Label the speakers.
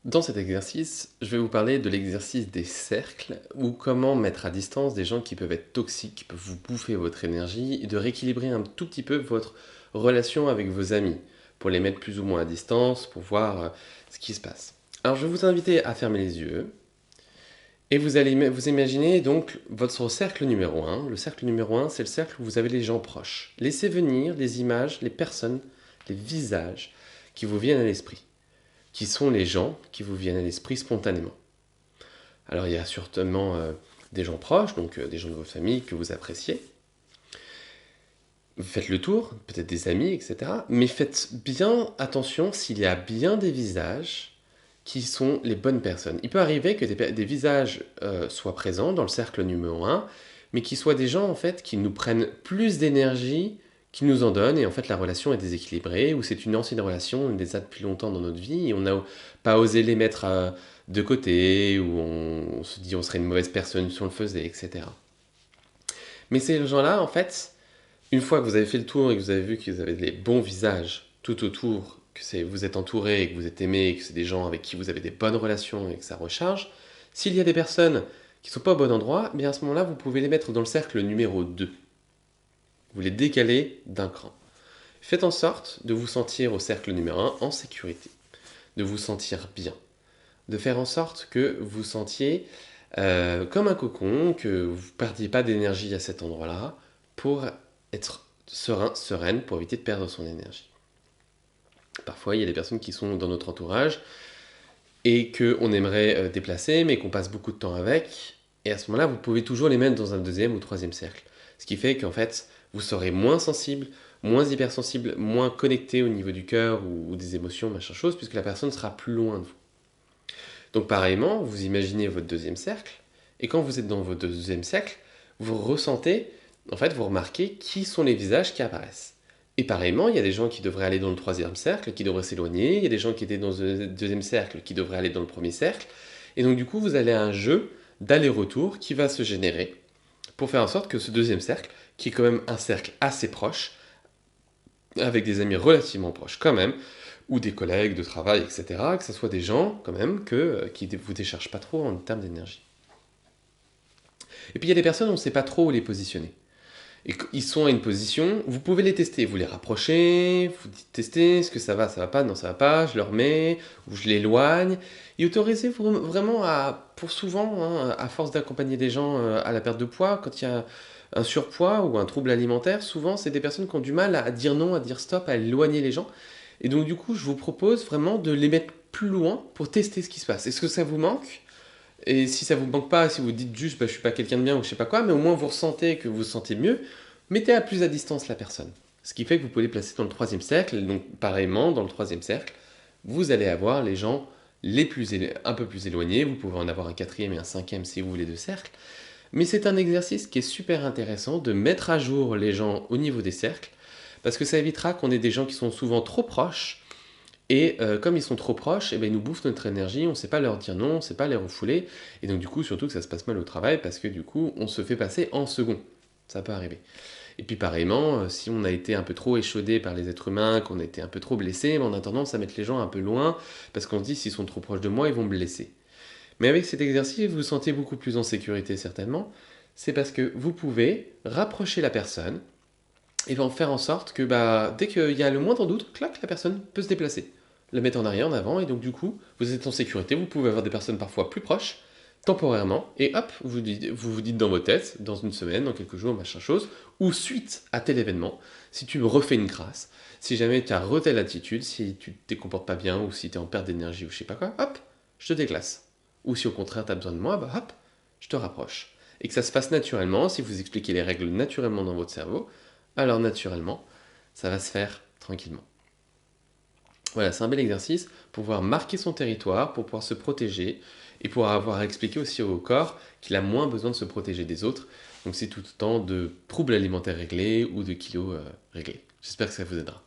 Speaker 1: Dans cet exercice, je vais vous parler de l'exercice des cercles ou comment mettre à distance des gens qui peuvent être toxiques, qui peuvent vous bouffer votre énergie et de rééquilibrer un tout petit peu votre relation avec vos amis pour les mettre plus ou moins à distance, pour voir ce qui se passe. Alors je vais vous inviter à fermer les yeux et vous allez vous imaginer donc votre cercle numéro un. Le cercle numéro un, c'est le cercle où vous avez les gens proches. Laissez venir les images, les personnes, les visages qui vous viennent à l'esprit, qui sont les gens qui vous viennent à l'esprit spontanément. Alors il y a certainement des gens proches, donc des gens de votre famille que vous appréciez. Vous faites le tour, peut-être des amis, etc. Mais faites bien attention s'il y a bien des visages qui sont les bonnes personnes. Il peut arriver que des visages soient présents dans le cercle numéro un, mais qui soient des gens en fait qui nous prennent plus d'énergie qui nous en donnent, et en fait la relation est déséquilibrée, ou c'est une ancienne relation, on les a depuis longtemps dans notre vie, et on n'a pas osé les mettre de côté, ou on se dit on serait une mauvaise personne si on le faisait, etc. Mais ces gens-là, en fait, une fois que vous avez fait le tour et que vous avez vu que vous avez les bons visages tout autour, que vous êtes entouré et que vous êtes aimé, et que c'est des gens avec qui vous avez des bonnes relations et que ça recharge, s'il y a des personnes qui ne sont pas au bon endroit, eh bien à ce moment-là, vous pouvez les mettre dans le cercle numéro 2. Vous les décalez d'un cran. Faites en sorte de vous sentir au cercle numéro un en sécurité, de vous sentir bien, de faire en sorte que vous sentiez comme un cocon, que vous ne perdiez pas d'énergie à cet endroit-là pour être serein, sereine, pour éviter de perdre son énergie. Parfois, il y a des personnes qui sont dans notre entourage et qu'on aimerait déplacer, mais qu'on passe beaucoup de temps avec. Et à ce moment-là, vous pouvez toujours les mettre dans un deuxième ou troisième cercle. Ce qui fait qu'en fait, vous serez moins sensible, moins hypersensible, moins connecté au niveau du cœur ou des émotions, machin chose, puisque la personne sera plus loin de vous. Donc pareillement, vous imaginez votre deuxième cercle, et quand vous êtes dans votre deuxième cercle, vous ressentez, en fait, vous remarquez qui sont les visages qui apparaissent. Et pareillement, il y a des gens qui devraient aller dans le troisième cercle, qui devraient s'éloigner, il y a des gens qui étaient dans le deuxième cercle, qui devraient aller dans le premier cercle, et donc du coup, vous allez à un jeu d'aller-retour qui va se générer pour faire en sorte que ce deuxième cercle, qui est quand même un cercle assez proche, avec des amis relativement proches quand même, ou des collègues de travail, etc., que ce soit des gens quand même qui ne vous déchargent pas trop en termes d'énergie. Et puis il y a des personnes, on ne sait pas trop où les positionner. Et ils sont à une position, vous pouvez les tester, vous les rapprochez, vous dites tester, est-ce que ça va pas, non ça va pas, je le remets, ou je l'éloigne. Et autorisez-vous vraiment à, pour souvent, hein, à force d'accompagner des gens à la perte de poids, quand il y a un surpoids ou un trouble alimentaire, souvent c'est des personnes qui ont du mal à dire non, à dire stop, à éloigner les gens. Et donc du coup, je vous propose vraiment de les mettre plus loin pour tester ce qui se passe. Est-ce que ça vous manque? Et si ça vous manque pas, si vous dites juste bah, je suis pas quelqu'un de bien ou je sais pas quoi, mais au moins vous ressentez que vous vous sentez mieux, mettez à plus à distance la personne. Ce qui fait que vous pouvez les placer dans le troisième cercle, et donc pareillement, dans le troisième cercle, vous allez avoir les gens un peu plus éloignés, vous pouvez en avoir un quatrième et un cinquième si vous voulez deux cercles, mais c'est un exercice qui est super intéressant de mettre à jour les gens au niveau des cercles, parce que ça évitera qu'on ait des gens qui sont souvent trop proches, et comme ils sont trop proches, eh ben, ils nous bouffent notre énergie, on ne sait pas leur dire non, on ne sait pas les refouler, et donc du coup, surtout que ça se passe mal au travail, parce que du coup, on se fait passer en second. Ça peut arriver. Et puis pareillement, si on a été un peu trop échaudé par les êtres humains, qu'on a été un peu trop blessé, on a tendance à mettre les gens un peu loin, parce qu'on se dit s'ils sont trop proches de moi, ils vont me blesser. Mais avec cet exercice, vous vous sentez beaucoup plus en sécurité certainement. C'est parce que vous pouvez rapprocher la personne et en faire en sorte que bah, dès qu'il y a le moindre doute, clac, la personne peut se déplacer, la mettre en arrière, en avant, et donc du coup, vous êtes en sécurité, vous pouvez avoir des personnes parfois plus proches, temporairement, et hop, vous dites dans vos têtes, dans une semaine, dans quelques jours, machin chose, ou suite à tel événement, si tu me refais une grâce, si jamais tu as telle attitude, si tu te comportes pas bien, ou si tu es en perte d'énergie, ou je sais pas quoi, hop, je te déclasse. Ou si au contraire tu as besoin de moi, bah hop, je te rapproche. Et que ça se passe naturellement, si vous expliquez les règles naturellement dans votre cerveau, alors naturellement, ça va se faire tranquillement. Voilà, c'est un bel exercice pour pouvoir marquer son territoire, pour pouvoir se protéger et pour avoir expliqué aussi au corps qu'il a moins besoin de se protéger des autres. Donc c'est tout autant de troubles alimentaires réglés ou de kilos réglés. J'espère que ça vous aidera.